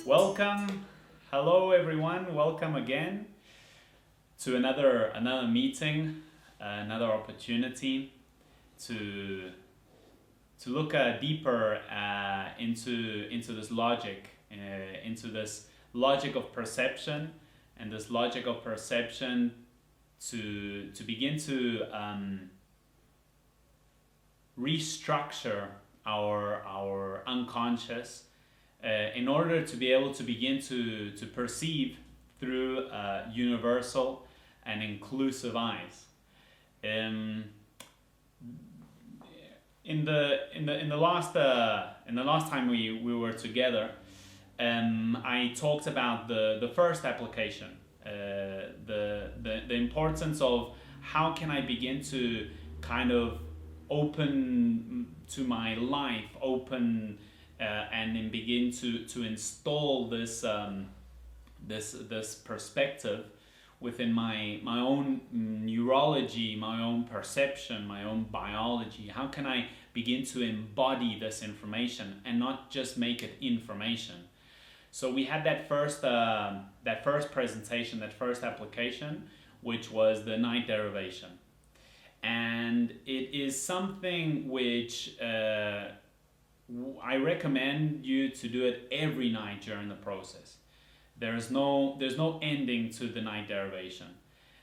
Welcome, hello everyone. Welcome again to another meeting, another opportunity to look deeper into this logic, into this logic of perception, and this logic of perception to begin to restructure our unconscious in order to be able to begin to perceive through universal and inclusive eyes. In the last time we were together, I talked about the first application, the importance of how can I begin to kind of open to my life, and then begin to install this perspective within my own neurology, my own perception, my own biology. How can I begin to embody this information and not just make it information? So we had that first presentation, that first application, which was the night derivation, and it is something which I recommend you to do it every night during the process. There's no ending to the night derivation.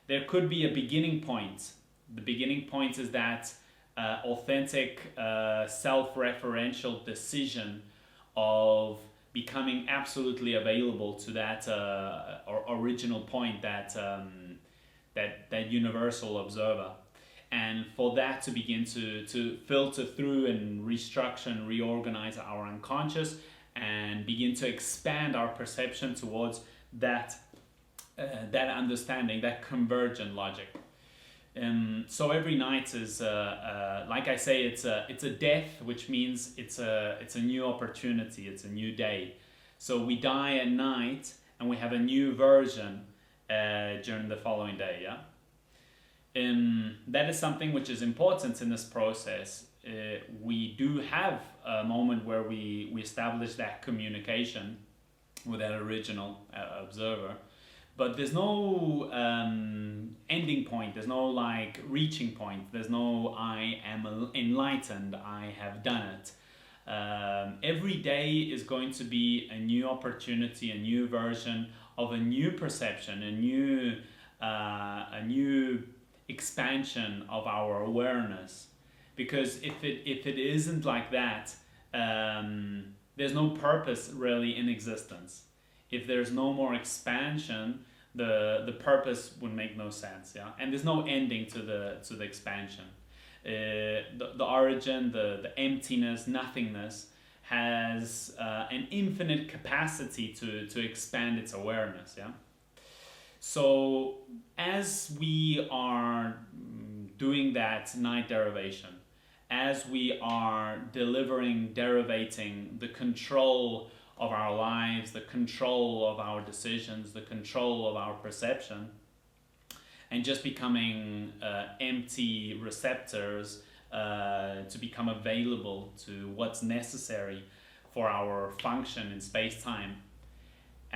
There could be a beginning point. The beginning point is that authentic self-referential decision of becoming absolutely available to that original point, that universal observer. And for that to begin to filter through and restructure and reorganize our unconscious and begin to expand our perception towards that understanding, that convergent logic. So every night is, like I say, it's a death, which means it's a new opportunity, it's a new day. So we die at night and we have a new version during the following day, yeah? That is something which is important in this process. We do have a moment where we establish that communication with that original observer, but there's no ending point, there's no like reaching point, there's no I am enlightened, I have done it. Every day is going to be a new opportunity, a new version of a new perception, a new expansion of our awareness. Because if it isn't like that, there's no purpose really in existence. If there's no more expansion, the purpose would make no sense, yeah. And there's no ending to the expansion. The origin, the emptiness, nothingness has an infinite capacity to expand its awareness, yeah. So as we are doing that night derivation, as we are derivating the control of our lives, the control of our decisions, the control of our perception, and just becoming empty receptors to become available to what's necessary for our function in space-time.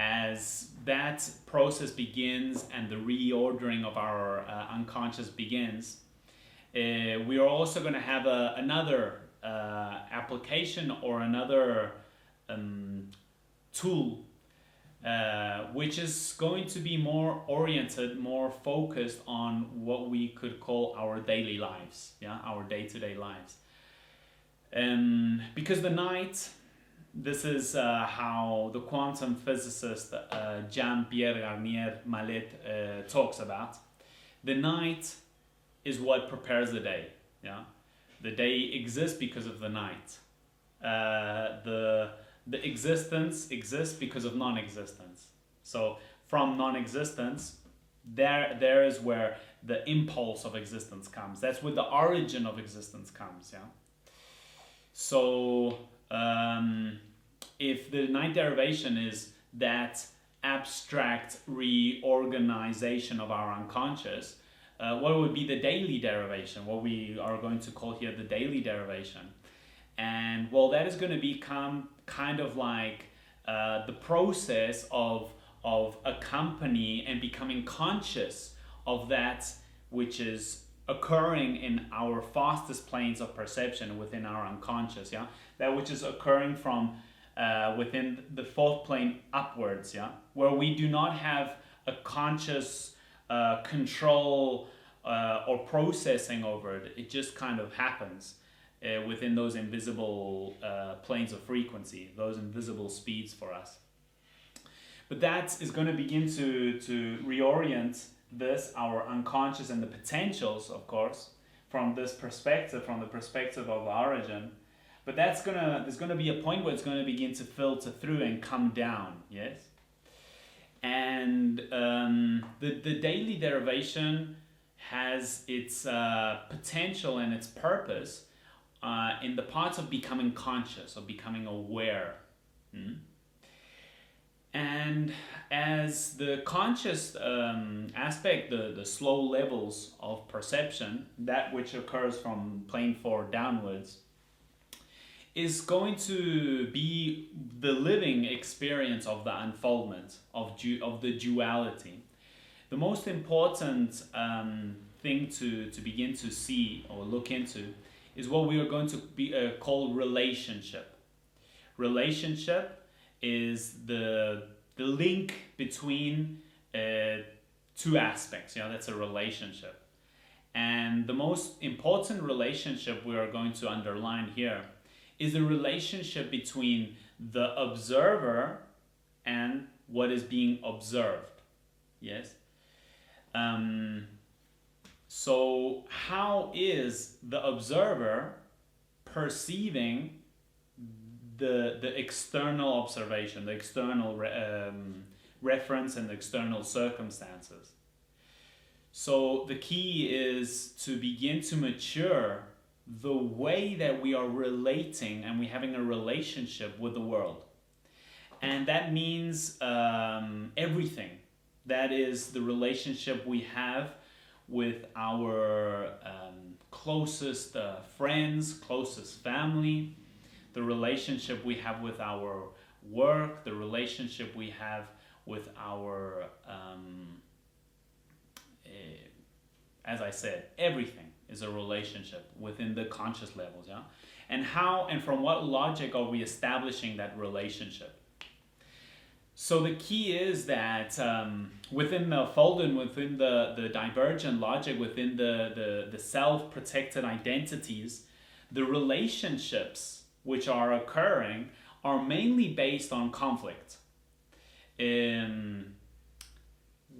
As that process begins and the reordering of our unconscious begins, we are also going to have another application or another tool which is going to be more oriented, more focused on what we could call our daily lives, yeah, our day-to-day lives. Because the night, this is how the quantum physicist Jean-Pierre Garnier-Mallet talks about. The night is what prepares the day. Yeah, the day exists because of the night. The existence exists because of non-existence. So from non-existence, there is where the impulse of existence comes. That's where the origin of existence comes. Yeah. So if the night derivation is that abstract reorganization of our unconscious, what would be the daily derivation? What we are going to call here the daily derivation. And well, that is going to become kind of like the process of accompanying and becoming conscious of that which is occurring in our fastest planes of perception within our unconscious, yeah, that which is occurring from within the fourth plane upwards, yeah, where we do not have a conscious control or processing over it. It just kind of happens within those invisible planes of frequency, those invisible speeds for us. But that is going to begin to reorient this, our unconscious and the potentials, of course, from this perspective, from the perspective of origin. But there's gonna be a point where it's going to begin to filter through and come down, yes? And the daily derivation has its potential and its purpose in the parts of becoming conscious, of becoming aware. And as the conscious aspect, the slow levels of perception, that which occurs from plane 4 downwards, is going to be the living experience of the unfoldment, of the duality. The most important thing to begin to see or look into is what we are going to be call relationship. Relationship is the link between two aspects. That's a relationship. And the most important relationship we are going to underline here is the relationship between the observer and what is being observed. Yes? So how is the observer perceiving the external observation, the external reference and the external circumstances? So the key is to begin to mature the way that we are relating and we're having a relationship with the world. And that means everything. That is the relationship we have with our closest friends, closest family, the relationship we have with our work, the relationship we have with our, as I said, everything is a relationship within the conscious levels, yeah? And how and from what logic are we establishing that relationship? So the key is that within the folded, within the divergent logic, within the self-protected identities, the relationships which are occurring are mainly based on conflict.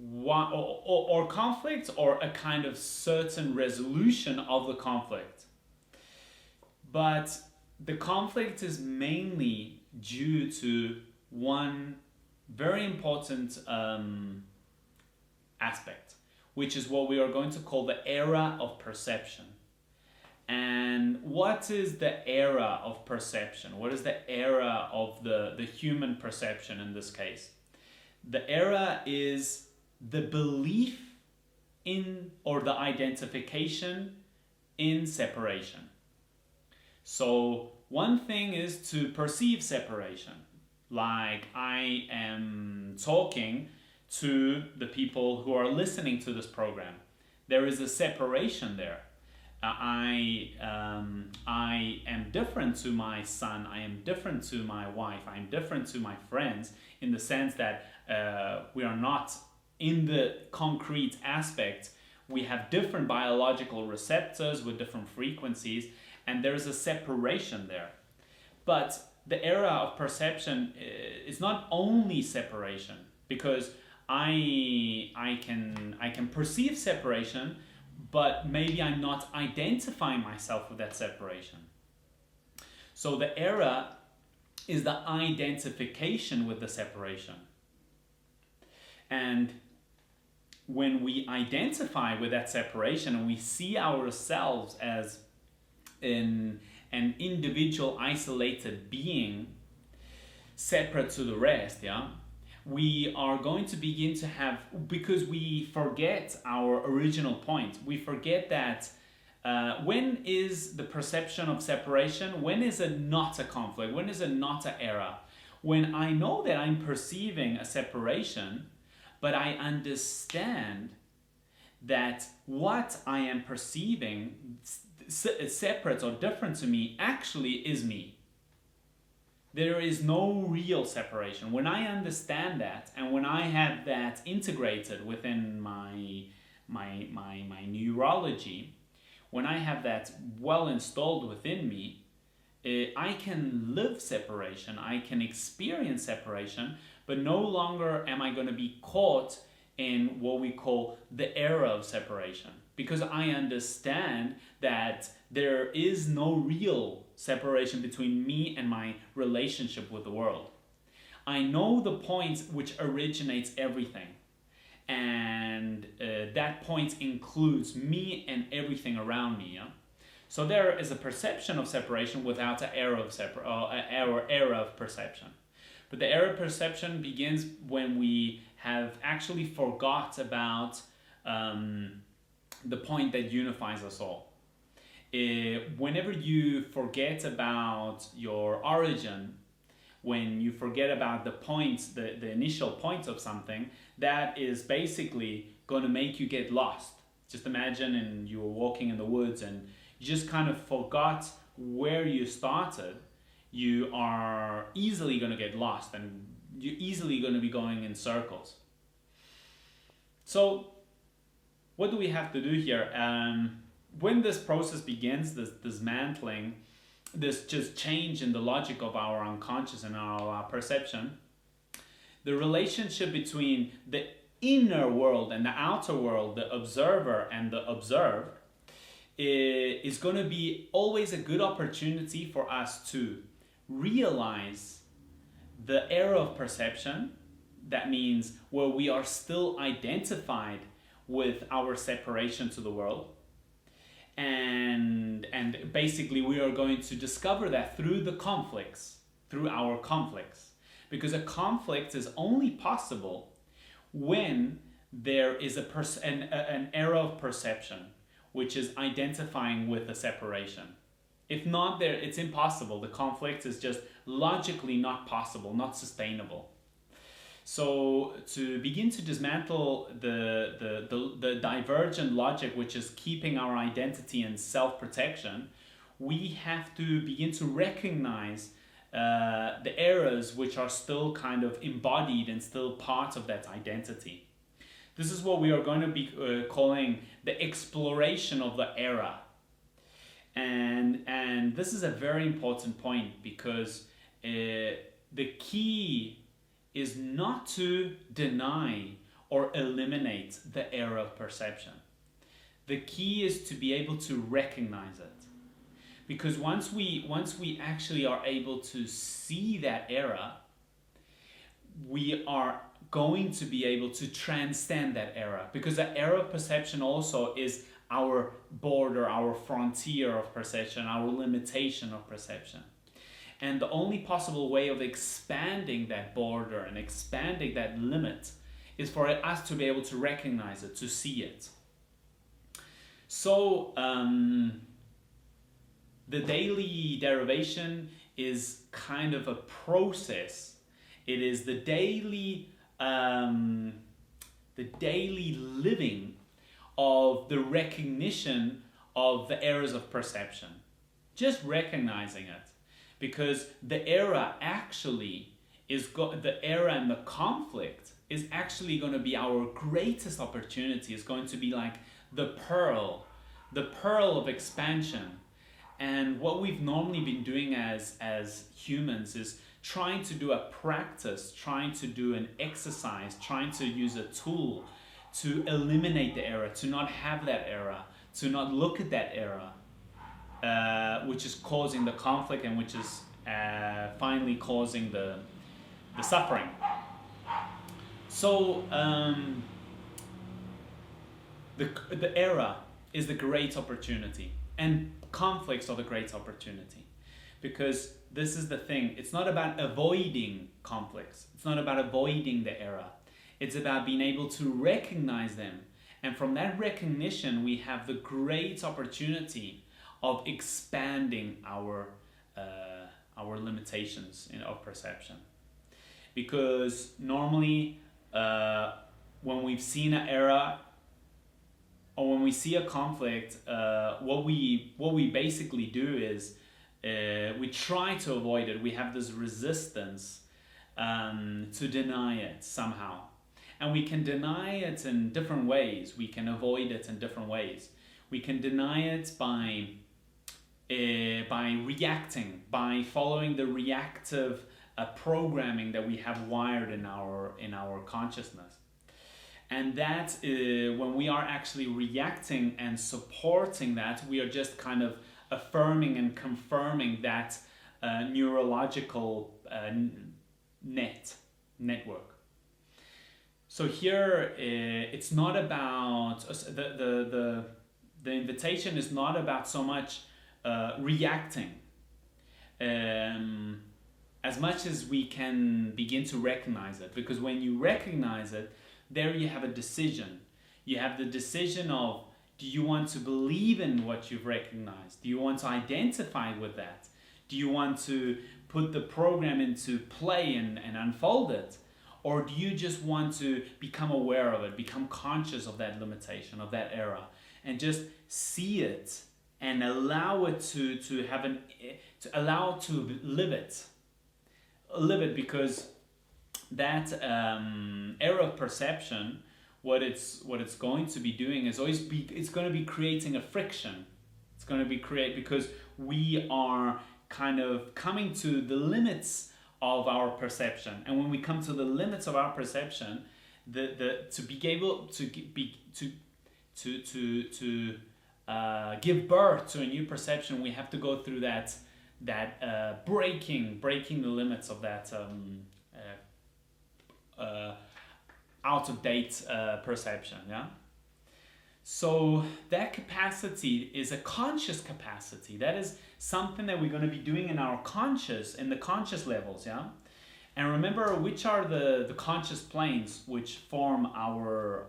Or conflict, or a kind of certain resolution of the conflict. But the conflict is mainly due to one very important aspect, which is what we are going to call the era of perception. And what is the era of perception? What is the era of the human perception in this case? The era is the belief in, or the identification in, separation. So one thing is to perceive separation. Like I am talking to the people who are listening to this program. There is a separation there. I am different to my son, I am different to my wife, I am different to my friends, in the sense that we are not in the concrete aspect. We have different biological receptors with different frequencies, and there is a separation there. But the era of perception is not only separation, because I can perceive separation, but maybe I'm not identifying myself with that separation. So the era is the identification with the separation. And when we identify with that separation and we see ourselves as an individual isolated being separate to the rest, yeah, we are going to begin to have, because we forget our original point, we forget that when is the perception of separation, when is it not a conflict, when is it not an era? When I know that I'm perceiving a separation, but I understand that what I am perceiving separate or different to me actually is me. There is no real separation. When I understand that, and when I have that integrated within my neurology, when I have that well installed within me, I can live separation, I can experience separation, but no longer am I going to be caught in what we call the era of separation. Because I understand that there is no real separation between me and my relationship with the world. I know the point which originates everything. And that point includes me and everything around me. Yeah? So there is a perception of separation without an era of era of perception. But the era of perception begins when we have actually forgot about the point that unifies us all. Whenever you forget about your origin, when you forget about the points, the initial points of something, that is basically going to make you get lost. Just imagine and you were walking in the woods and you just kind of forgot where you started. You are easily going to get lost and you're easily going to be going in circles. So what do we have to do here? When this process begins, this dismantling, this just change in the logic of our unconscious and our perception, the relationship between the inner world and the outer world, the observer and the observed, is going to be always a good opportunity for us to realize the era of perception. That means where we are still identified with our separation to the world. And basically we are going to discover that through the conflicts, through our conflicts. Because a conflict is only possible when there is an era of perception, which is identifying with a separation. If not there, it's impossible. The conflict is just logically not possible, not sustainable. So to begin to dismantle the divergent logic, which is keeping our identity and self-protection, we have to begin to recognize the eras which are still kind of embodied and still part of that identity. This is what we are going to be calling the exploration of the era. And this is a very important point because the key is not to deny or eliminate the era of perception. The key is to be able to recognize it. Because once we actually are able to see that era, we are going to be able to transcend that era. Because that era of perception also is our border, our frontier of perception, our limitation of perception. And the only possible way of expanding that border and expanding that limit is for us to be able to recognize it, to see it. So the daily derivation is kind of a process. It is the daily living of the recognition of the eras of perception. Just recognizing it. Because the era actually the era and the conflict is actually going to be our greatest opportunity. It's going to be like the pearl of expansion. And what we've normally been doing as humans is trying to do a practice, trying to do an exercise, trying to use a tool to eliminate the era, to not have that era, to not look at that era. Which is causing the conflict and which is finally causing the suffering. So the era is the great opportunity, and conflicts are the great opportunity, because this is the thing. It's not about avoiding conflicts. It's not about avoiding the era. It's about being able to recognize them, and from that recognition, we have the great opportunity of expanding our limitations of perception. because normally when we've seen an error or when we see a conflict, what we basically do is we try to avoid it. We have this resistance to deny it somehow. And we can deny it in different ways. We can avoid it in different ways. We can deny it by reacting, by following the reactive programming that we have wired in our consciousness. And that when we are actually reacting and supporting that, we are just kind of affirming and confirming that neurological network. So here it's not about the invitation is not about so much reacting as much as we can begin to recognize it, because when you recognize it, there you have a decision. You have the decision of, do you want to believe in what you've recognized? Do you want to identify with that? Do you want to put the program into play and unfold it? Or do you just want to become aware of it, become conscious of that limitation, of that error, and just see it and allow it to live it? Live it, because that error of perception, what it's going to be doing is it's going to be creating a friction. It's going to be because we are kind of coming to the limits of our perception, and when we come to the limits of our perception, to be able to give birth to a new perception, we have to go through that breaking the limits of that out of date perception. Yeah. So that capacity is a conscious capacity. That is something that we're going to be doing in the conscious levels. Yeah. And remember, which are the conscious planes which form our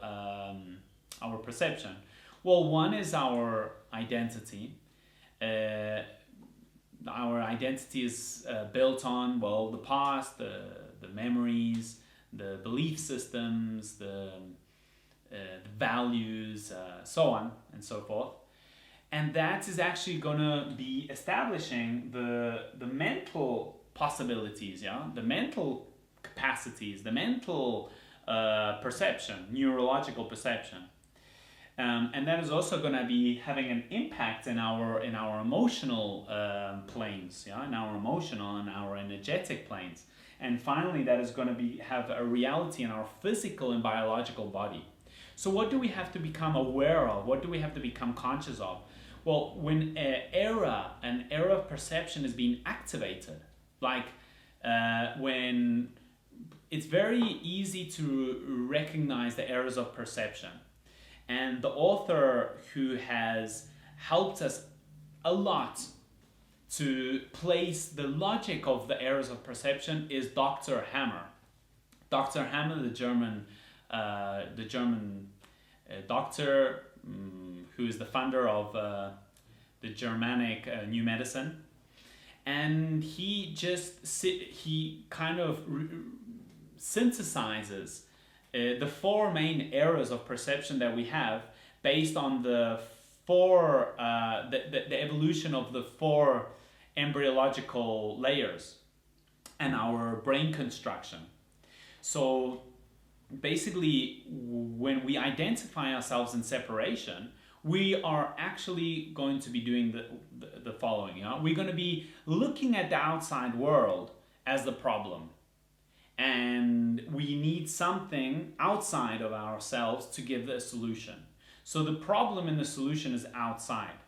perception? Well, one is our identity. Our identity is built on, well, the past, the memories, the belief systems, the values, so on and so forth. And that is actually going to be establishing the mental possibilities, yeah, the mental capacities, the mental perception, neurological perception. And that is also going to be having an impact in our emotional planes, yeah, in our emotional and our energetic planes. And finally, that is going to have a reality in our physical and biological body. So what do we have to become aware of? What do we have to become conscious of? Well, when an error of perception is being activated, like when it's very easy to recognize the errors of perception. And the author who has helped us a lot to place the logic of the errors of perception is Dr. Hammer. Dr. Hammer, the German doctor who is the founder of the Germanic New Medicine, and he kind of synthesizes the four main errors of perception that we have based on the evolution of the four embryological layers and our brain construction. So basically, when we identify ourselves in separation, we are actually going to be doing the following. You know? We're going to be looking at the outside world as the problem. And we need something outside of ourselves to give the solution. So the problem and the solution is outside.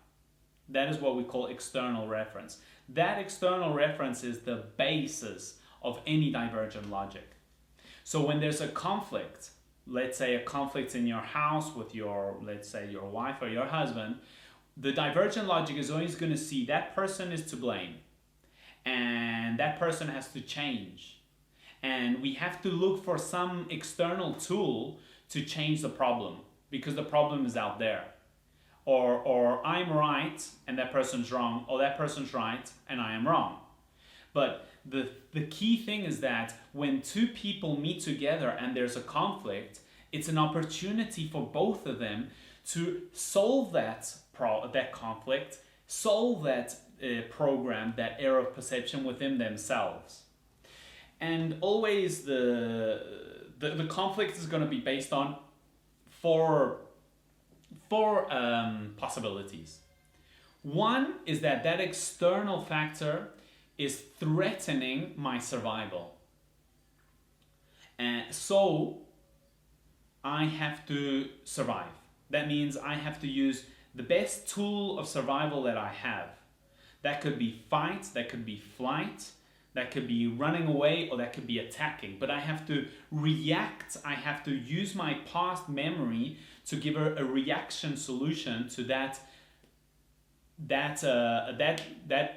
That is what we call external reference. That external reference is the basis of any divergent logic. So when there's a conflict, let's say a conflict in your house with let's say your wife or your husband, the divergent logic is always going to see that person is to blame. And that person has to change. And we have to look for some external tool to change the problem, because the problem is out there. Or I'm right and that person's wrong, or that person's right and I am wrong. But the key thing is that when two people meet together and there's a conflict, it's an opportunity for both of them to solve that conflict, solve that program, that error of perception within themselves. And always the conflict is going to be based on four possibilities. One is that external factor is threatening my survival. And so I have to survive. That means I have to use the best tool of survival that I have. That could be fight, that could be flight, that could be running away, or that could be attacking. But I have to react, I have to use my past memory to give a reaction solution to that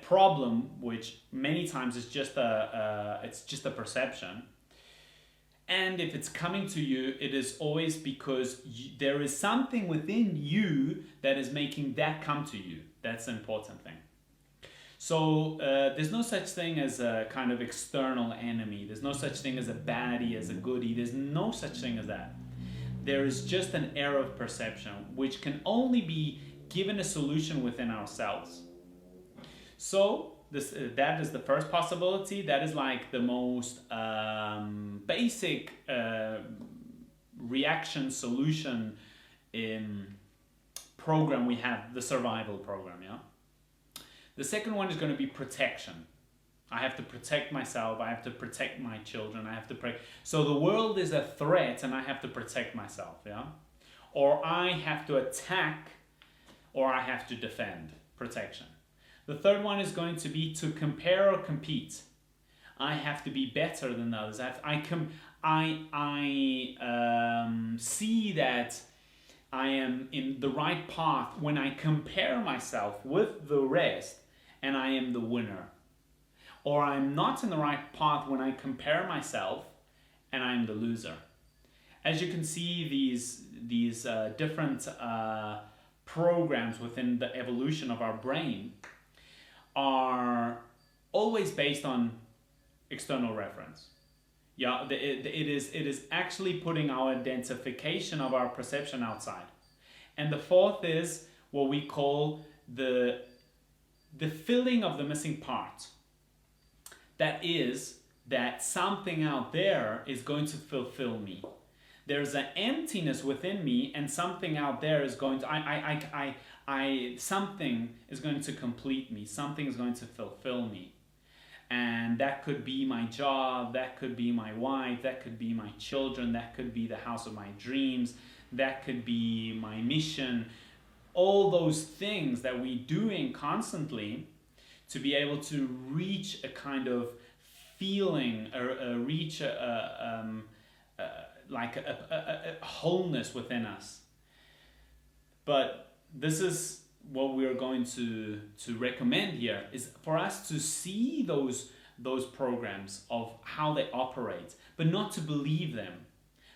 problem, which many times is just a perception. And if it's coming to you, it is always because there is something within you that is making that come to you. That's the important thing. So there's no such thing as a kind of external enemy. There's no such thing as a baddie, as a goodie. There's no such thing as that. There is just an error of perception, which can only be given a solution within ourselves. So that is the first possibility. That is like the most basic reaction solution program we have, the survival program. Yeah. The second one is going to be protection. I have to protect myself. I have to protect my children. I have to protect. So the world is a threat, and I have to protect myself. Yeah, or I have to attack, or I have to defend. Protection. The third one is going to be to compare or compete. I have to be better than others. I see that I am in the right path when I compare myself with the rest, and I am the winner. Or I'm not in the right path when I compare myself, and I am the loser. As you can see, these different programs within the evolution of our brain are always based on external reference. Yeah, it is actually putting our identification of our perception outside. And the fourth is what we call the filling of the missing part. That is that something out there is going to fulfill me. There's an emptiness within me, and something out there is going to something is going to complete me. Something is going to fulfill me. And that could be my job, that could be my wife, that could be my children, that could be the house of my dreams, that could be my mission. All those things that we're doing constantly to be able to reach a kind of feeling, reach a wholeness within us. But this is what we are going to recommend here, is for us to see those programs of how they operate, but not to believe them,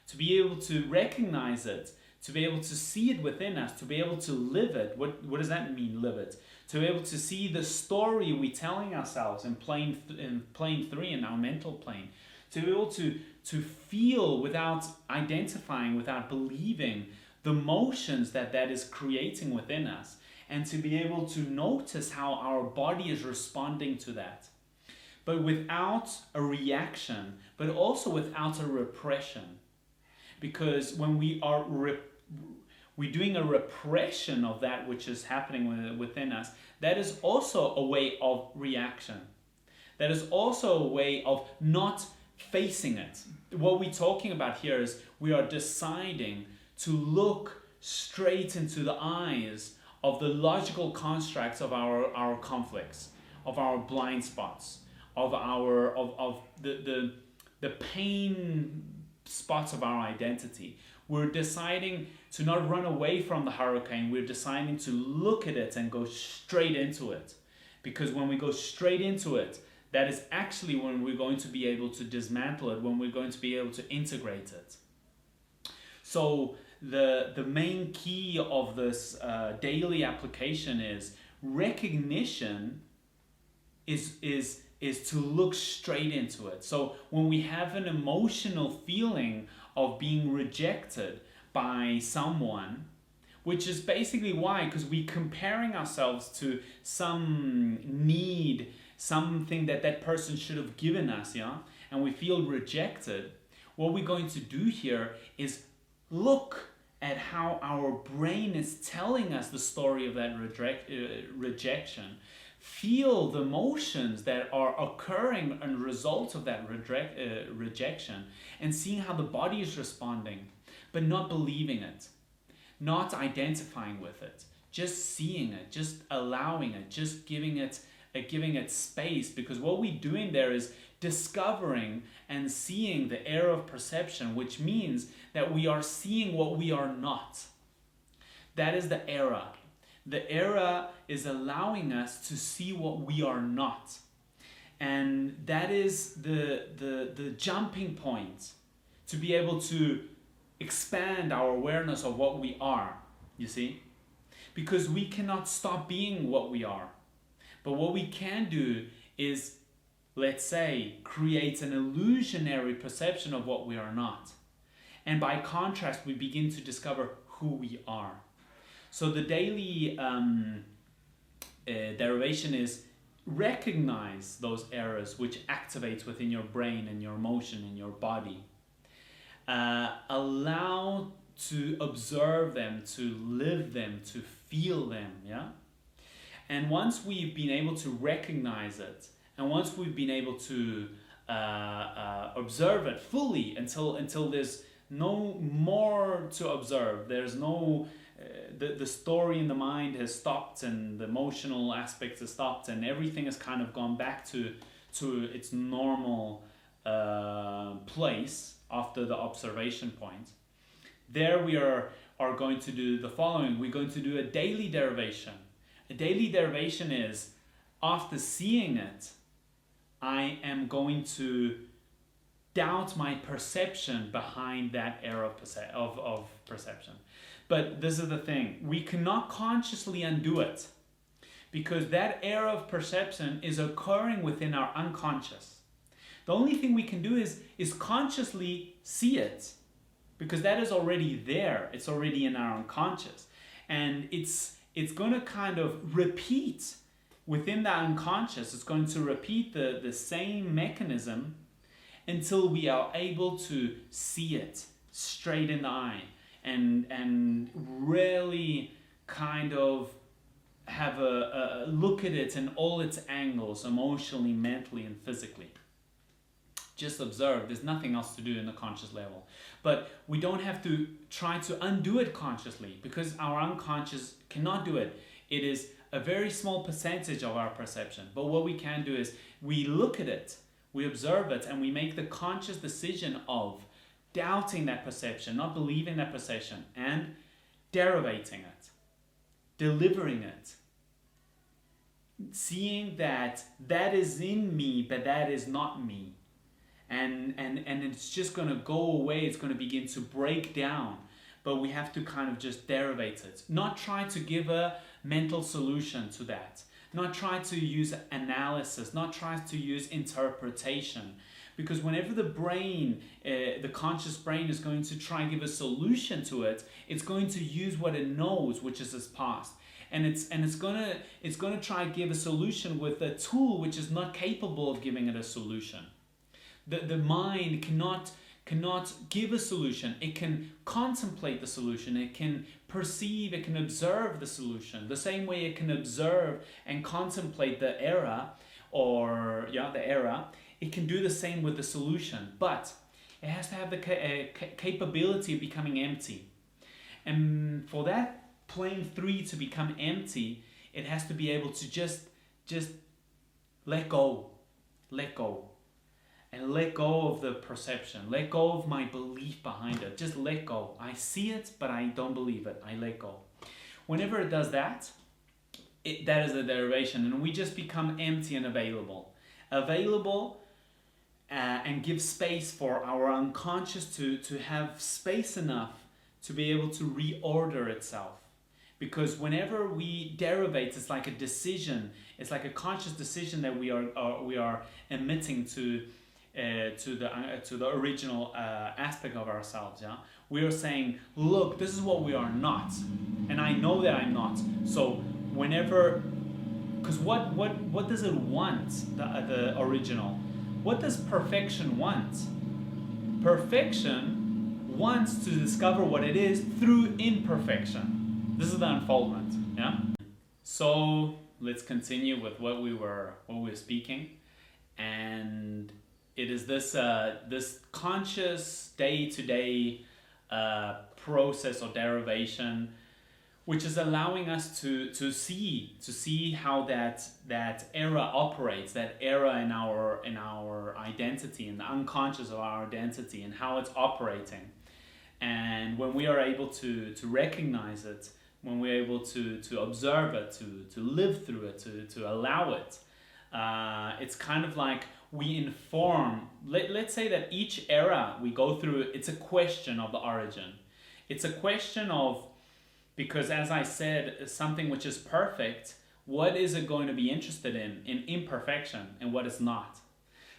to be able to recognize it, to be able to see it within us, to be able to live it. What does that mean, live it? To be able to see the story we're telling ourselves in plane 3, in our mental plane, to be able to feel without identifying, without believing the motions that is creating within us, and to be able to notice how our body is responding to that, but without a reaction, but also without a repression. Because when we're doing a repression of that which is happening within us, that is also a way of reaction. That is also a way of not facing it. What we're talking about here is we are deciding to look straight into the eyes of the logical constructs of our conflicts, of our blind spots, of the pain spots of our identity. We're deciding to not run away from the hurricane. We're deciding to look at it and go straight into it. Because when we go straight into it, that is actually when we're going to be able to dismantle it, when we're going to be able to integrate it. So the main key of this daily application is recognition is is to look straight into it. So when we have an emotional feeling of being rejected by someone, which is basically why, because we're comparing ourselves to some need, something that that person should have given us, yeah, and we feel rejected, what we're going to do here is look at how our brain is telling us the story of that rejection. Feel the emotions that are occurring as a result of that rejection, and seeing how the body is responding, but not believing it, not identifying with it, just seeing it, just allowing it, just giving it space. Because what we're doing there is discovering and seeing the error of perception, which means that we are seeing what we are not. That is the error. The error is allowing us to see what we are not. And that is the jumping point to be able to expand our awareness of what we are, you see? Because we cannot stop being what we are. But what we can do is, let's say, create an illusionary perception of what we are not. And by contrast, we begin to discover who we are. So the daily derivation is recognize those errors which activates within your brain and your emotion and your body. Allow to observe them, to live them, to feel them, yeah? And once we've been able to recognize it, and once we've been able to observe it fully until there's no more to observe, there's no... The story in the mind has stopped, and the emotional aspects have stopped, and everything has kind of gone back to its normal place after the observation point. There we are going to do the following. We're going to do a daily derivation. A daily derivation is, after seeing it, I am going to doubt my perception behind that error of perception. But this is the thing, we cannot consciously undo it, because that error of perception is occurring within our unconscious. The only thing we can do is consciously see it, because that is already there. It's already in our unconscious. And it's going to kind of repeat within the unconscious. It's going to repeat the same mechanism until we are able to see it straight in the eye. And really kind of have a look at it in all its angles, emotionally, mentally, and physically. Just observe. There's nothing else to do in the conscious level. But we don't have to try to undo it consciously, because our unconscious cannot do it. It is a very small percentage of our perception. But what we can do is we look at it, we observe it, and we make the conscious decision of doubting that perception, not believing that perception, and derivating it, delivering it, seeing that that is in me, but that is not me, and it's just going to go away. It's going to begin to break down, but we have to kind of just derivate it, not try to give a mental solution to that, not try to use analysis, not try to use interpretation. Because whenever the brain, the conscious brain, is going to try and give a solution to it, it's going to use what it knows, which is its past, and it's gonna try and give a solution with a tool which is not capable of giving it a solution. The mind cannot give a solution. It can contemplate the solution. It can perceive. It can observe the solution. The same way it can observe and contemplate the error, it can do the same with the solution, but it has to have the capability of becoming empty. And for that plane 3 to become empty, it has to be able to just let go, and let go of the perception, let go of my belief behind it. Just let go. I see it, but I don't believe it. I let go. Whenever it does that, that is a derivation, and we just become empty and available. And give space for our unconscious to have space enough to be able to reorder itself. because whenever we derivate, it's like a decision. It's like a conscious decision that we are emitting to the original aspect of ourselves. Yeah, we are saying, look, this is what we are not, and I know that I'm not. So whenever, because what does it want? The original. What does perfection want? Perfection wants to discover what it is through imperfection. This is the unfoldment. Yeah. So let's continue with what we were speaking, and it is this this conscious day-to-day process or derivation, which is allowing us to see how that era operates, that era in our identity, in the unconscious of our identity, and how it's operating. And when we are able to recognize it, when we're able to observe it, to live through it, to allow it, it's kind of like we inform. Let's say that each era we go through, it's a question of the origin. It's a question of, because as I said, something which is perfect, what is it going to be interested in imperfection, and what is not?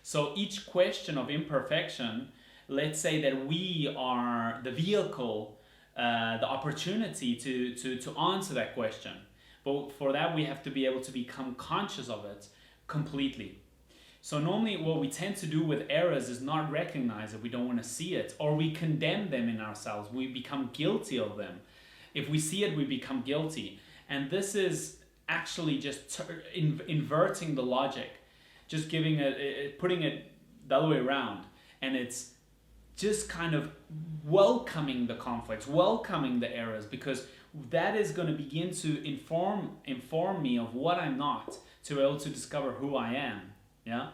So each question of imperfection, let's say that we are the vehicle, the opportunity to answer that question. But for that, we have to be able to become conscious of it completely. So normally what we tend to do with errors is not recognize it, we don't want to see it, or we condemn them in ourselves, we become guilty of them. If we see it, we become guilty. And this is actually just inverting the logic, just giving it, putting it the other way around. And it's just kind of welcoming the conflicts, welcoming the errors, because that is going to begin to inform me of what I'm not, to be able to discover who I am. Yeah.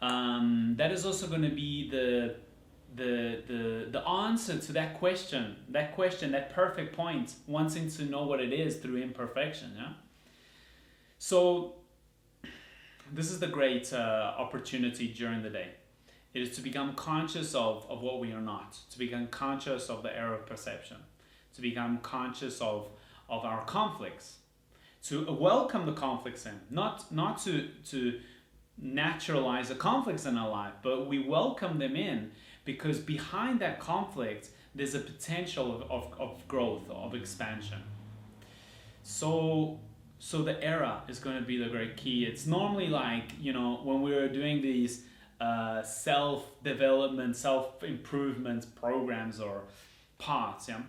That is also going to be the answer to that question, that perfect point, wanting to know what it is through imperfection. Yeah. So this is the great opportunity during the day. It is to become conscious of what we are not, to become conscious of the error of perception, to become conscious of our conflicts, to welcome the conflicts in, not to naturalize the conflicts in our life, but we welcome them in, because behind that conflict there's a potential of growth, of expansion. So the era is going to be the great key. It's normally like, when we're doing these self-development, self-improvement programs or paths, yeah,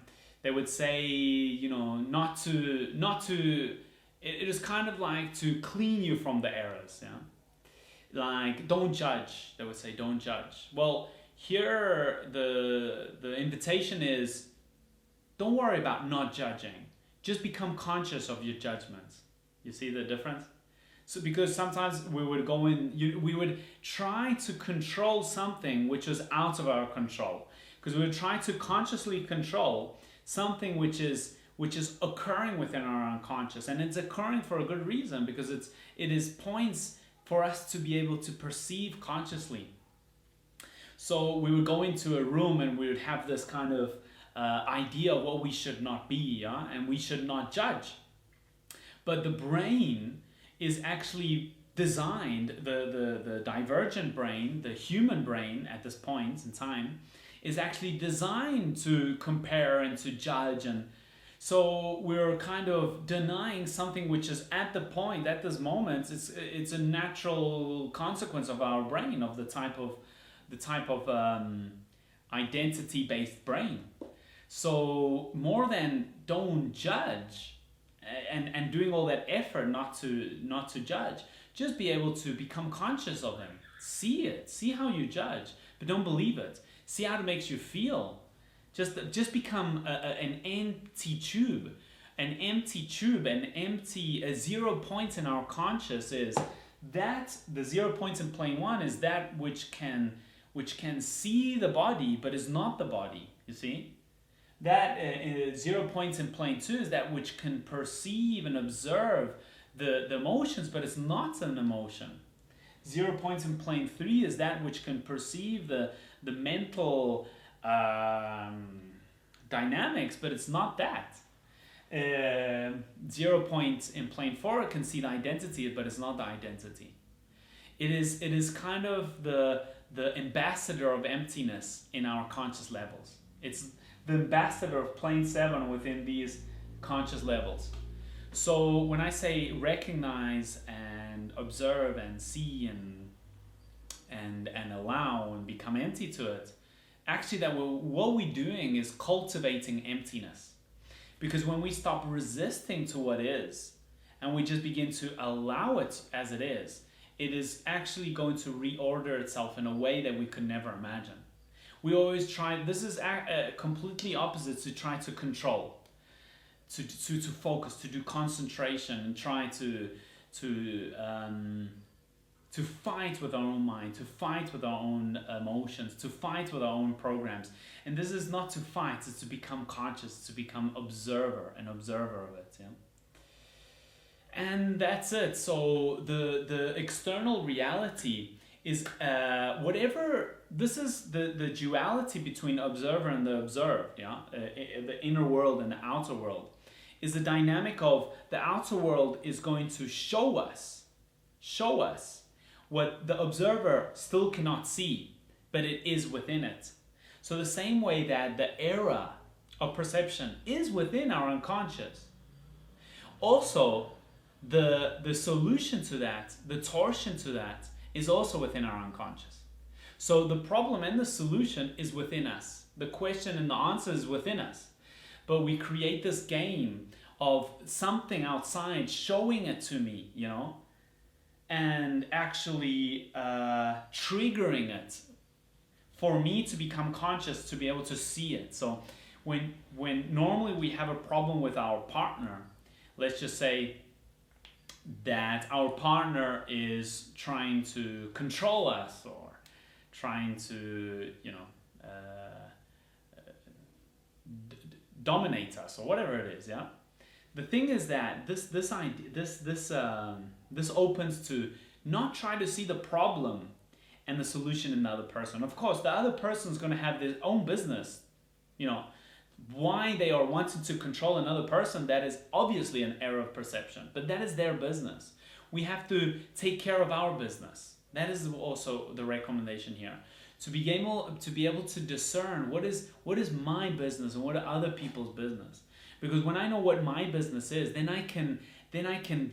they would say, not to it is kind of like to clean you from the errors, yeah. Like, don't judge. They would say, don't judge. Well, here the invitation is, don't worry about not judging. Just become conscious of your judgments. You see the difference? So because sometimes we would go in, we would try to control something which is out of our control. Because we would try to consciously control something which is occurring within our unconscious. And it's occurring for a good reason, because it is points for us to be able to perceive consciously. So we would go into a room and we would have this kind of idea of what we should not be, yeah? And we should not judge. But the brain is actually designed, the divergent brain, the human brain at this point in time, is actually designed to compare and to judge. And so we're kind of denying something which is at this moment, it's a natural consequence of our brain, of the type of identity-based brain. So more than don't judge, and doing all that effort not to judge, just be able to become conscious of them. See it, see how you judge, but don't believe it. See how it makes you feel. Just become an empty tube. An empty tube, a 0 point in our conscious is that the 0 points in plane 1 is that which can see the body but is not the body. You see? That 0 points in plane 2 is that which can perceive and observe the emotions, but it's not an emotion. 0 points in plane 3 is that which can perceive the mental dynamics, but it's not that. 0 point in plane 4 can see the identity, but it's not the identity. It is kind of the ambassador of emptiness in our conscious levels. It's the ambassador of plane 7 within these conscious levels. So when I say recognize and observe and see and allow and become empty to it, actually what we're doing is cultivating emptiness. Because when we stop resisting to what is and we just begin to allow it as it is actually going to reorder itself in a way that we could never imagine. We always try, this is completely opposite to try to control, to focus, to do concentration and try to fight with our own mind, to fight with our own emotions, to fight with our own programs. And this is not to fight, it's to become conscious, to become an observer of it. Yeah? And that's it. So the external reality is whatever, this is the duality between observer and the observed, yeah? The inner world and the outer world, is the dynamic of the outer world is going to show us what the observer still cannot see, but it is within it. So the same way that the era of perception is within our unconscious, also the solution to that, the torsion to that, is also within our unconscious. So the problem and the solution is within us. The question and the answer is within us. But we create this game of something outside showing it to me, you know, and actually triggering it for me to become conscious, to be able to see it. So when normally we have a problem with our partner, let's just say that our partner is trying to control us or trying to, you know, dominate us or whatever it is, yeah. The thing is that this opens to not try to see the problem and the solution in the other person. Of course, the other person is going to have their own business, you know, why they are wanting to control another person. That is obviously an error of perception, but that is their business. We have to take care of our business. That is also the recommendation here, to be able to discern what is my business and what are other people's business. Because when I know what my business is, then I can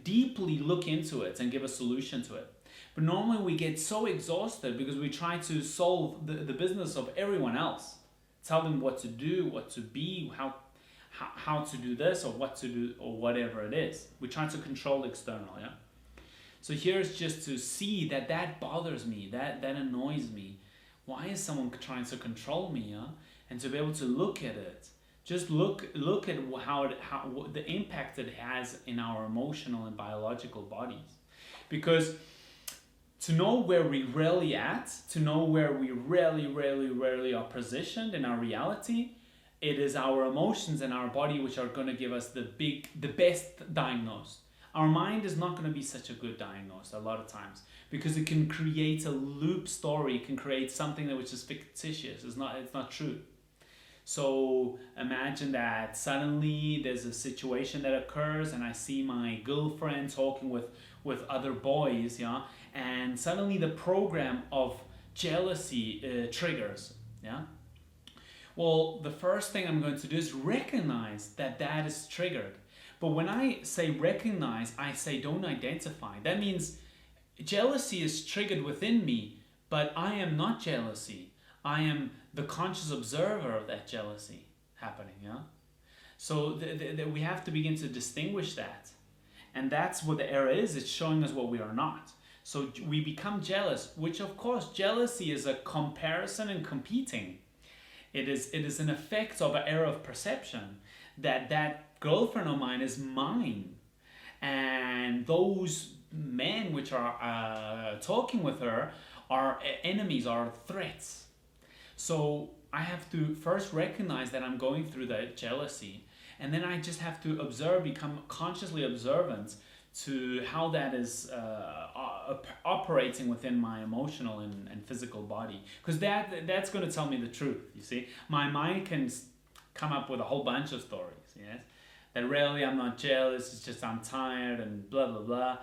deeply look into it and give a solution to it. But normally we get so exhausted because we try to solve the business of everyone else. Tell them what to do, what to be, how to do this or what to do or whatever it is. We try to control external, yeah? So here's just to see that bothers me, that annoys me. Why is someone trying to control me, yeah? And to be able to look at it. Just look at how the impact it has in our emotional and biological bodies. Because to know where we really at, to know where we really are positioned in our reality, it is our emotions and our body which are going to give us the best diagnose. Our mind is not going to be such a good diagnose a lot of times because it can create a loop story, it can create something which is fictitious, it's not true. So imagine that suddenly there's a situation that occurs and I see my girlfriend talking with other boys, yeah, and suddenly the program of jealousy triggers, yeah. Well, the first thing I'm going to do is recognize that is triggered. But when I say recognize, I say don't identify. That means jealousy is triggered within me, but I am not jealousy. I am the conscious observer of that jealousy happening, yeah? So we have to begin to distinguish that. And that's what the error is. It's showing us what we are not. So we become jealous, which of course jealousy is a comparison and competing. It is an effect of an error of perception that girlfriend of mine is mine. And those men which are talking with her are enemies, are threats. So I have to first recognize that I'm going through that jealousy, and then I just have to observe, become consciously observant to how that is operating within my emotional and physical body. Because that's going to tell me the truth, you see. My mind can come up with a whole bunch of stories, yes? That really I'm not jealous, it's just I'm tired and blah blah blah.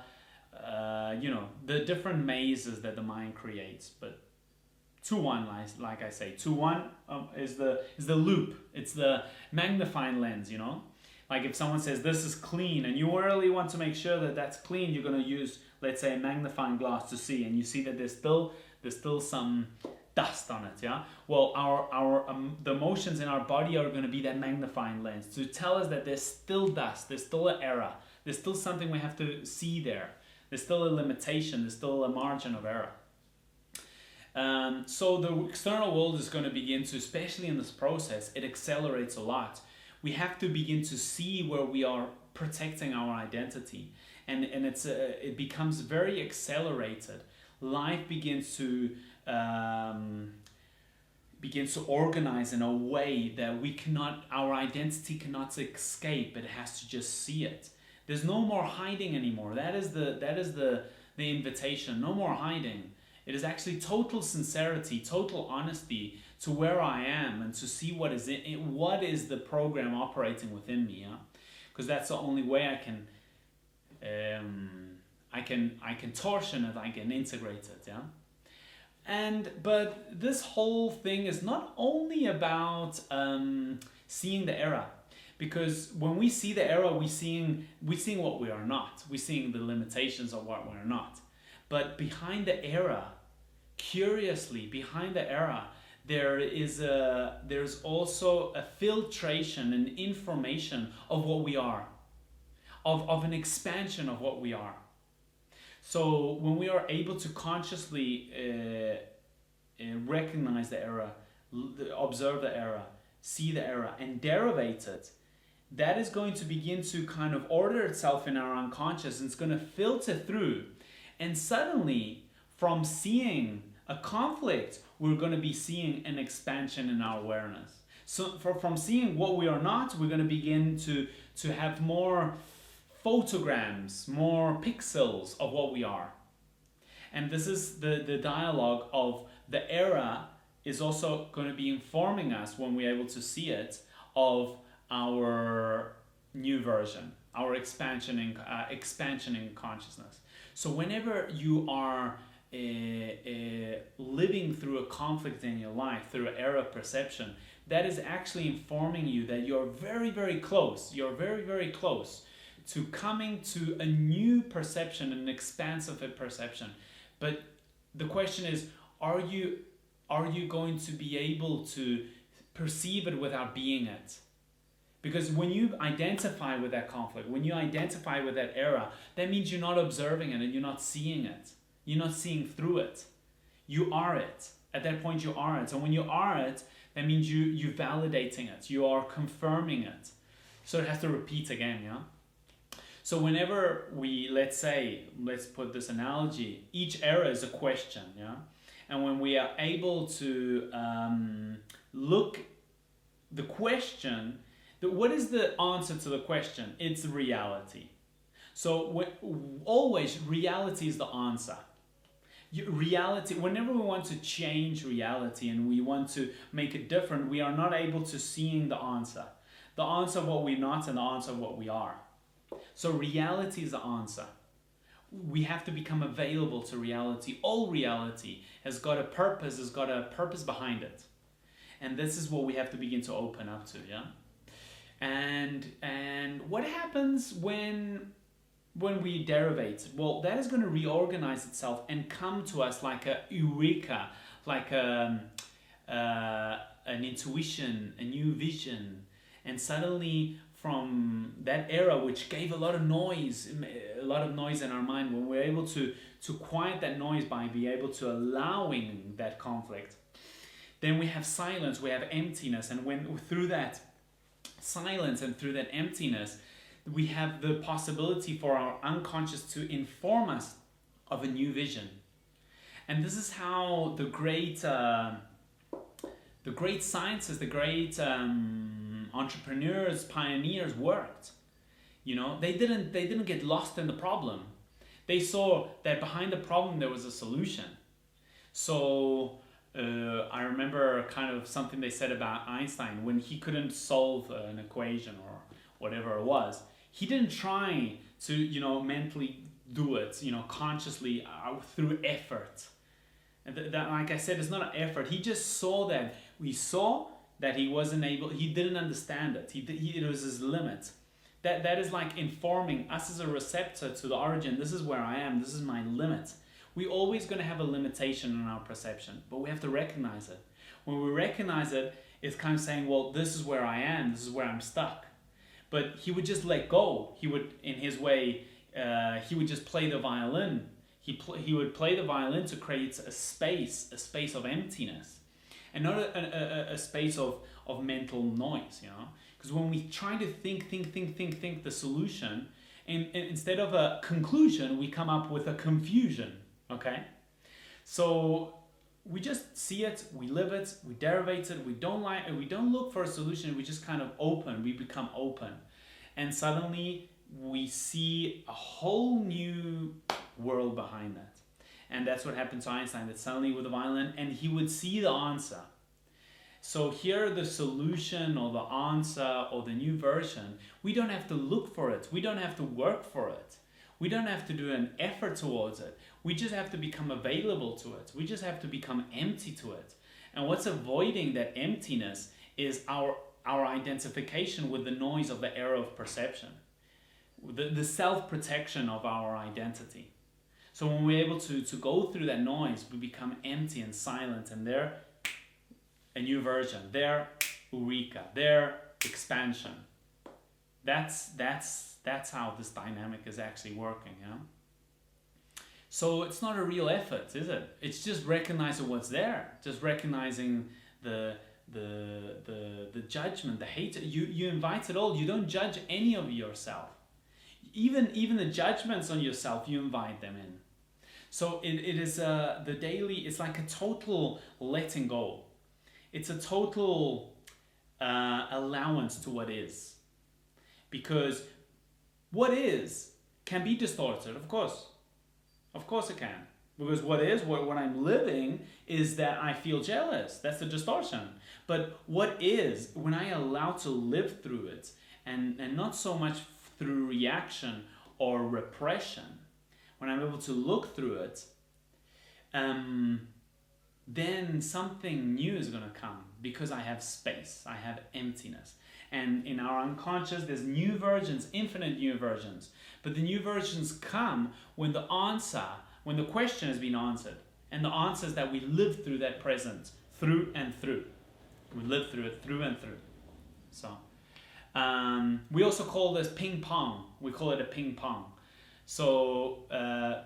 The different mazes that the mind creates. But 2-1, like I say, 2-1 is the loop. It's the magnifying lens. Like if someone says this is clean, and you really want to make sure that that's clean, you're going to use, let's say, a magnifying glass to see, and you see that there's still some dust on it. Yeah. Well, the emotions in our body are going to be that magnifying lens to tell us that there's still dust, there's still an error, there's still something we have to see there. There's still a limitation, there's still a margin of error. So the external world is going to begin to, especially in this process, it accelerates a lot. We have to begin to see where we are protecting our identity. And it becomes very accelerated. Life begins to organize in a way that our identity cannot escape. It has to just see it. There's no more hiding anymore. That is the invitation. No more hiding. It is actually total sincerity, total honesty to where I am and to see what is the program operating within me. Yeah, because that's the only way I can torsion it. I can integrate it. Yeah. But this whole thing is not only about seeing the error. Because when we see the error, we're seeing what we are not. We're seeing the limitations of what we're not. But behind the error, curiously, behind the error, there's also a filtration and information of what we are, of an expansion of what we are. So when we are able to consciously recognize the error, observe the error, see the error, and derivate it, that is going to begin to kind of order itself in our unconscious, and it's going to filter through. And suddenly, from seeing a conflict, we're going to be seeing an expansion in our awareness. So from seeing what we are not, we're going to begin to have more photograms, more pixels of what we are. And this is the dialogue of the error is also going to be informing us, when we're able to see it, of our new version, our expansion in consciousness. So whenever you are living through a conflict in your life, through error perception, that is actually informing you that you're very, very close. You're very, very close to coming to a new perception, an expansive perception. But the question is, are you going to be able to perceive it without being it? Because when you identify with that conflict, when you identify with that error, that means you're not observing it and you're not seeing it. You're not seeing through it. You are it. At that point, you are it. And when you are it, that means you're validating it. You are confirming it. So it has to repeat again, yeah? So whenever let's put this analogy, each error is a question, yeah? And when we are able to look the question, what is the answer to the question? It's reality. So always reality is the answer. Reality, whenever we want to change reality and we want to make it different, we are not able to seeing the answer. The answer of what we're not and the answer of what we are. So reality is the answer. We have to become available to reality. All reality has got a purpose behind it. And this is what we have to begin to open up to, yeah? And what happens when we derivate? Well, that is going to reorganize itself and come to us like a eureka, like an intuition, a new vision. And suddenly, from that era, which gave a lot of noise in our mind, when we're able to quiet that noise by being able to allowing that conflict, then we have silence, we have emptiness, and when through that silence and through that emptiness, we have the possibility for our unconscious to inform us of a new vision. And this is how the great scientists, the great entrepreneurs, pioneers worked. You know, they didn't get lost in the problem. They saw that behind the problem there was a solution. So I remember kind of something they said about Einstein when he couldn't solve an equation whatever it was, he didn't try to, mentally do it, consciously through effort. And that, like I said, it's not an effort. He just saw that. We saw that he wasn't able, he didn't understand it. It was his limit. That is like informing us as a receptor to the origin. This is where I am. This is my limit. We're always going to have a limitation in our perception, but we have to recognize it. When we recognize it, it's kind of saying, well, this is where I am. This is where I'm stuck. But he would just let go. He would, in his way, he would just play the violin. He would play the violin to create a space of emptiness, and not a space of mental noise, Because when we try to think the solution, and instead of a conclusion, we come up with a confusion, okay? So we just see it, we live it, we derivate it, we don't look for a solution, we just kind of we become open. And suddenly we see a whole new world behind that. And that's what happened to Einstein, that suddenly with the violin, and he would see the answer. So here the solution or the answer or the new version, we don't have to look for it. We don't have to work for it. We don't have to do an effort towards it. We just have to become available to it. We just have to become empty to it. And what's avoiding that emptiness is our identification with the noise of the error of perception, the self-protection of our identity. So when we're able to go through that noise, we become empty and silent, and there, a new version, there, eureka, there, expansion. That's how this dynamic is actually working, So it's not a real effort, is it? It's just recognizing what's there, just recognizing the judgment, the hate. You invite it all. You don't judge any of yourself. Even the judgments on yourself, you invite them in. So it is the daily. It's like a total letting go. It's a total allowance to what is, because what is can be distorted, of course it can. Because what I'm living is that I feel jealous. That's the distortion. But what is, when I allow to live through it, and not so much through reaction or repression, when I'm able to look through it, then something new is going to come, because I have space, I have emptiness. And in our unconscious, there's new versions, infinite new versions. But the new versions come when the question has been answered. And the answer is that we live through that present, through and through. We live through it, through and through. So, we also call this ping pong. We call it a ping pong. So,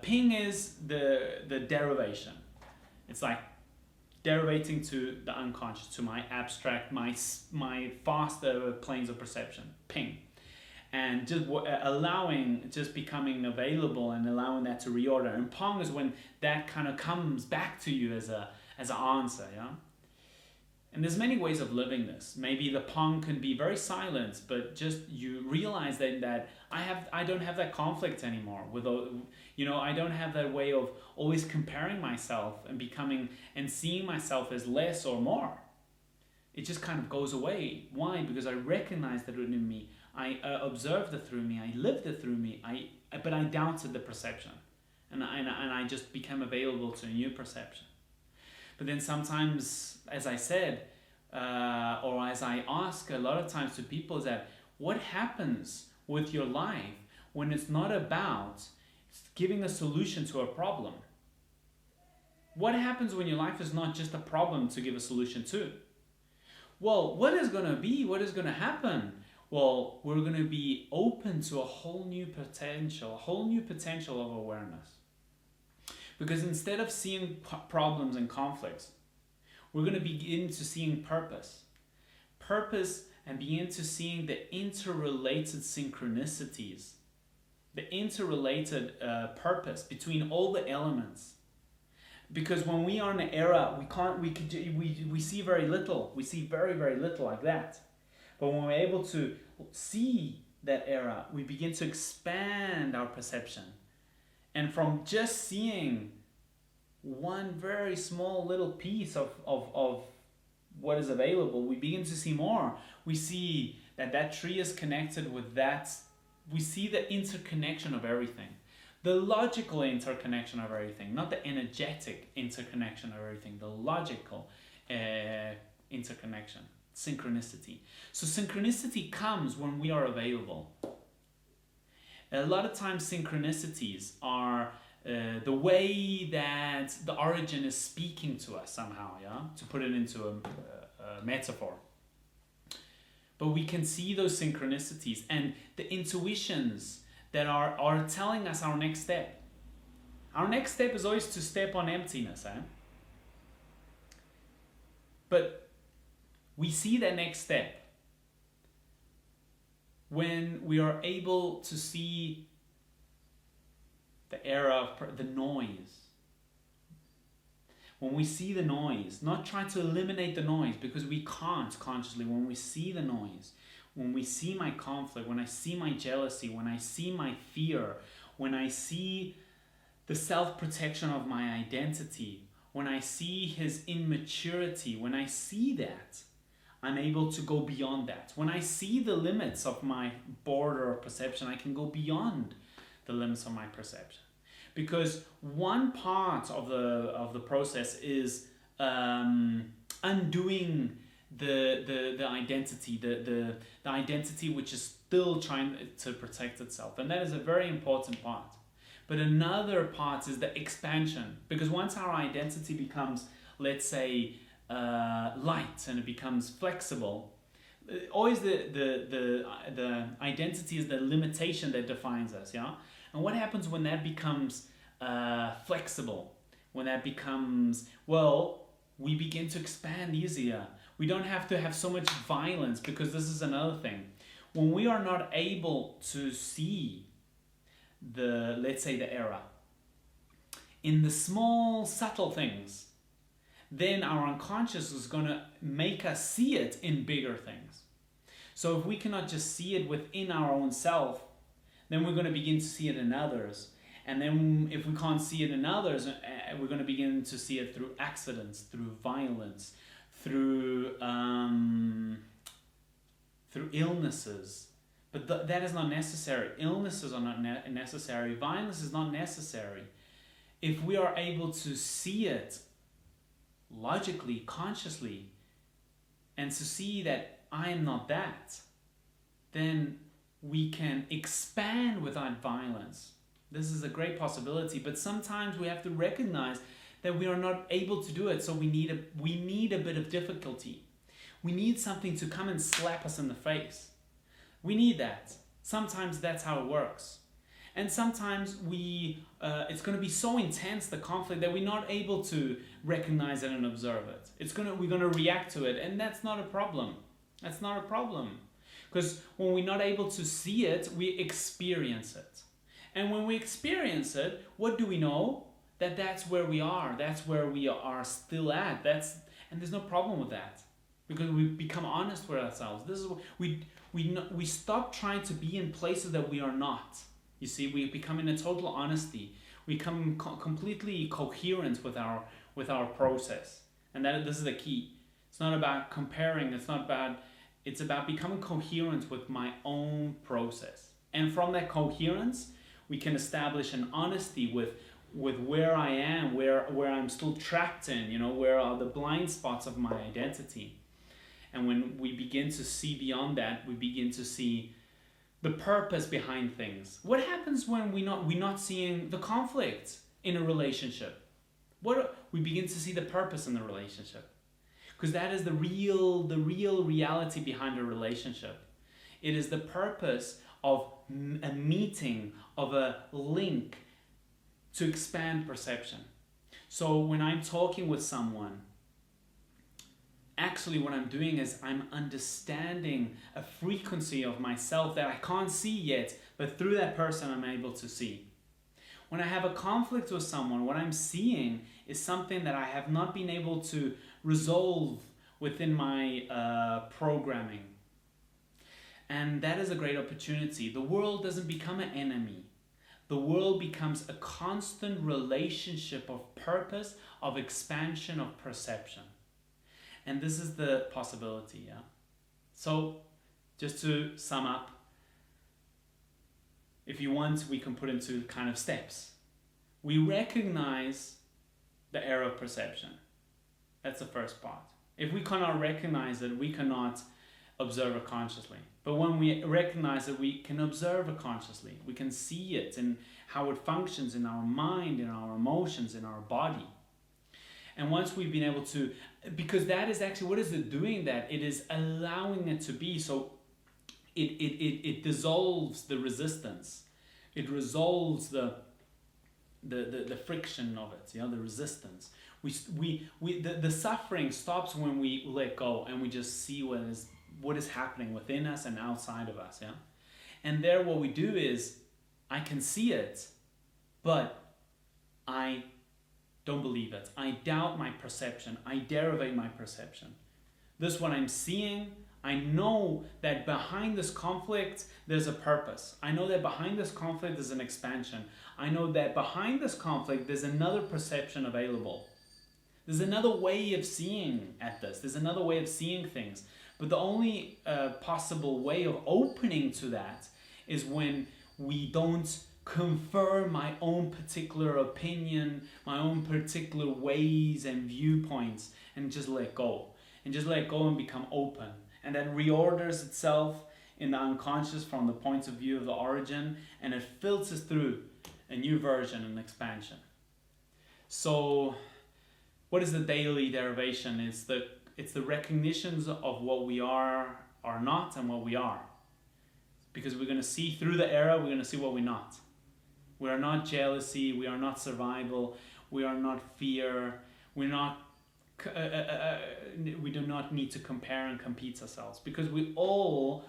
ping is the derivation. It's like derivating to the unconscious, to my abstract, my faster planes of perception, ping. And just becoming available and allowing that to reorder. And pong is when that kind of comes back to you as an answer, And there's many ways of living this. Maybe the pong can be very silent, but just you realize that I don't have that conflict anymore. I don't have that way of always comparing myself and becoming and seeing myself as less or more. It just kind of goes away. Why? Because I recognize that within me. I observed it through me. I lived it through me. But I doubted the perception, and I just became available to a new perception. But then sometimes, as I said, or as I ask a lot of times to people, is that what happens with your life when it's not about giving a solution to a problem? What happens when your life is not just a problem to give a solution to? Well, what is going to be? What is going to happen? Well, we're going to be open to a whole new potential of awareness. Because instead of seeing problems and conflicts, we're going to begin to seeing purpose, and begin to seeing the interrelated synchronicities, the interrelated purpose between all the elements. Because when we are in an era, we see very little. We see very, very little like that. But when we're able to see that era, we begin to expand our perception. And from just seeing one very small little piece of what is available, we begin to see more. We see that tree is connected with that. We see the interconnection of everything. The logical interconnection of everything, not the energetic interconnection of everything, the logical interconnection, synchronicity. So synchronicity comes when we are available. A lot of times synchronicities are the way that the origin is speaking to us somehow, yeah? To put it into a metaphor. But we can see those synchronicities and the intuitions that are telling us our next step. Our next step is always to step on emptiness. But we see that next step when we are able to see the era of the noise. When we see the noise, not try to eliminate the noise, because we can't consciously. When we see the noise, when we see my conflict, when I see my jealousy, when I see my fear, when I see the self-protection of my identity, when I see his immaturity, when I see that, I'm able to go beyond that. When I see the limits of my border of perception, I can go beyond the limits of my perception. Because one part of the process is undoing the identity, the identity which is still trying to protect itself. And that is a very important part. But another part is the expansion. Because once our identity becomes, let's say, light and it becomes flexible, always the identity is the limitation that defines us, yeah? And what happens when that becomes flexible? When that becomes, well, we begin to expand easier. We don't have to have so much violence, because this is another thing. When we are not able to see the, let's say, the error in the small, subtle things, then our unconscious is going to make us see it in bigger things. So if we cannot just see it within our own self, then we're going to begin to see it in others. And then if we can't see it in others, we're going to begin to see it through accidents, through violence, through illnesses. But that is not necessary. Illnesses are not necessary. Violence is not necessary. If we are able to see it logically, consciously, and to see that I am not that, then we can expand without violence. This is a great possibility, but sometimes we have to recognize that we are not able to do it, so we need a bit of difficulty. We need something to come and slap us in the face. We need that. Sometimes that's how it works. And sometimes it's going to be so intense, the conflict, that we're not able to recognize it and observe it. We're going to react to it, and that's not a problem. That's not a problem. Because when we're not able to see it, we experience it. And when we experience it, what do we know? That's where we are. That's where we are still at. And there's no problem with that, because we become honest with ourselves. This is what we stop trying to be in places that we are not. You see, we become in a total honesty. We become completely coherent with our process, and this is the key. It's not about comparing. It's about becoming coherent with my own process, and from that coherence, we can establish an honesty with where I am, where I'm still trapped in. Where are the blind spots of my identity, and when we begin to see beyond that, we begin to see the purpose behind things. What happens when we're not seeing the conflict in a relationship? We begin to see the purpose in the relationship, because that is the real reality behind a relationship. It is the purpose of a meeting, of a link to expand perception. So when I'm talking with someone, actually what I'm doing is I'm understanding a frequency of myself that I can't see yet, but through that person I'm able to see. When I have a conflict with someone, what I'm seeing is something that I have not been able to resolve within my programming. And that is a great opportunity. The world doesn't become an enemy. The world becomes a constant relationship of purpose, of expansion, of perception. And this is the possibility, yeah? So just to sum up, if you want, we can put into kind of steps. We recognize the error of perception. That's the first part. If we cannot recognize it, we cannot observe it consciously. But when we recognize it, we can observe it consciously. We can see it and how it functions in our mind, in our emotions, in our body. And once we've been able to, because that is actually, what is it doing that? It is allowing it to be. So it dissolves the resistance. It resolves the friction of it, the resistance. The suffering stops when we let go and we just see what is happening within us and outside of us. And there what we do is, I can see it, but I don't believe it. I doubt my perception. I derivate my perception. This what I'm seeing, I know that behind this conflict there's a purpose. I know that behind this conflict there's an expansion. I know that behind this conflict there's another perception available. There's another way of seeing at this. There's another way of seeing things. But the only possible way of opening to that is when we don't confirm my own particular opinion, my own particular ways and viewpoints, and just let go. And just let go and become open. And that reorders itself in the unconscious from the point of view of the origin, and it filters through a new version and expansion. So what is the daily derivation? It's the recognitions of what we are not, and what we are. Because we're going to see through the error, we're going to see what we're not. We are not jealousy, we are not survival, we are not fear, we do not need to compare and compete ourselves, because we all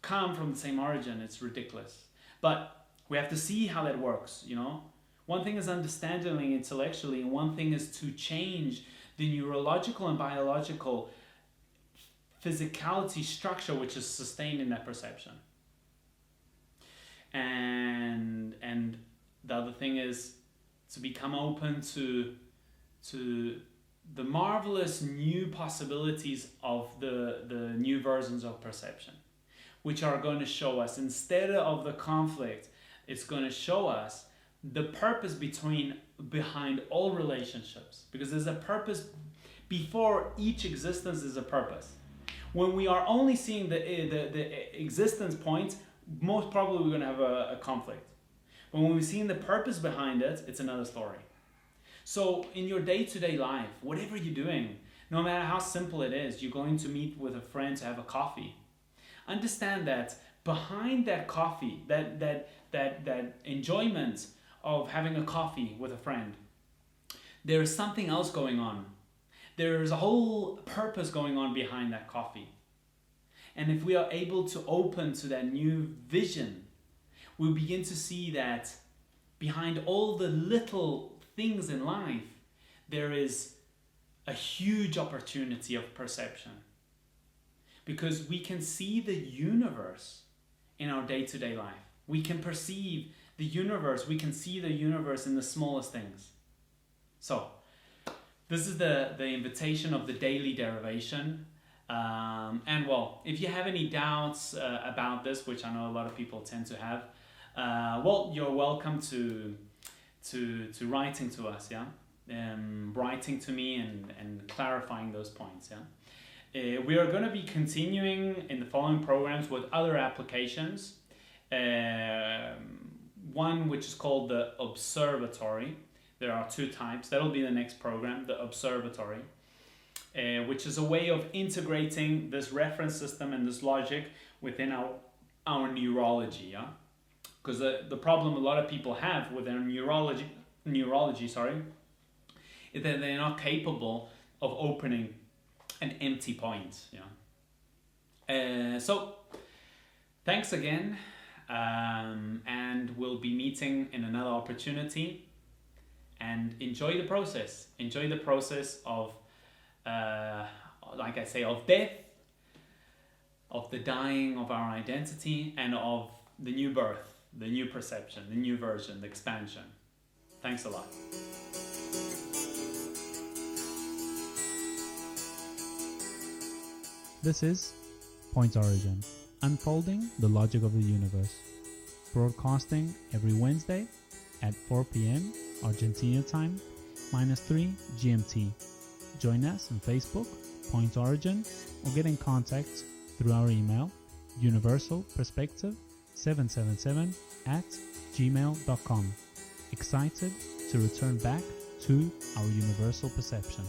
come from the same origin. It's ridiculous. But we have to see how that works, One thing is understanding intellectually, and one thing is to change the neurological and biological physicality structure which is sustained in that perception. And the other thing is to become open to the marvelous new possibilities of the new versions of perception, which are going to show us, instead of the conflict, it's going to show us the purpose behind all relationships, because there's a purpose before each existence. Is a purpose. When we are only seeing the existence point, most probably we're going to have a conflict. But when we're seeing the purpose behind it, it's another story. So in your day-to-day life, whatever you're doing, no matter how simple it is, you're going to meet with a friend to have a coffee. Understand that behind that coffee, that enjoyment of having a coffee with a friend, there is something else going on. There is a whole purpose going on behind that coffee. And if we are able to open to that new vision, we'll begin to see that behind all the little things in life, there is a huge opportunity of perception. Because we can see the universe in our day-to-day life. We can perceive the universe. We can see the universe in the smallest things. So, this is the invitation of the daily derivation. And well, if you have any doubts about this, which I know a lot of people tend to have, well, you're welcome to writing to us, writing to me and clarifying those points, we are going to be continuing in the following programs with other applications. One which is called the observatory. There are two types. That'll be the next program, the observatory, which is a way of integrating this reference system and this logic within our neurology. Because the problem a lot of people have with their neurology, is that they're not capable of opening an empty point. So thanks again, and we'll be meeting in another opportunity. And enjoy the process. Enjoy the process of, like I say, of death, of the dying of our identity, and of the new birth, the new perception, the new version, the expansion. Thanks a lot. This is Point Origin. Unfolding the Logic of the Universe, broadcasting every Wednesday at 4 p.m. Argentina time, -3 GMT. Join us on Facebook, Point Origin, or get in contact through our email, universalperspective777@gmail.com. Excited to return back to our universal perception.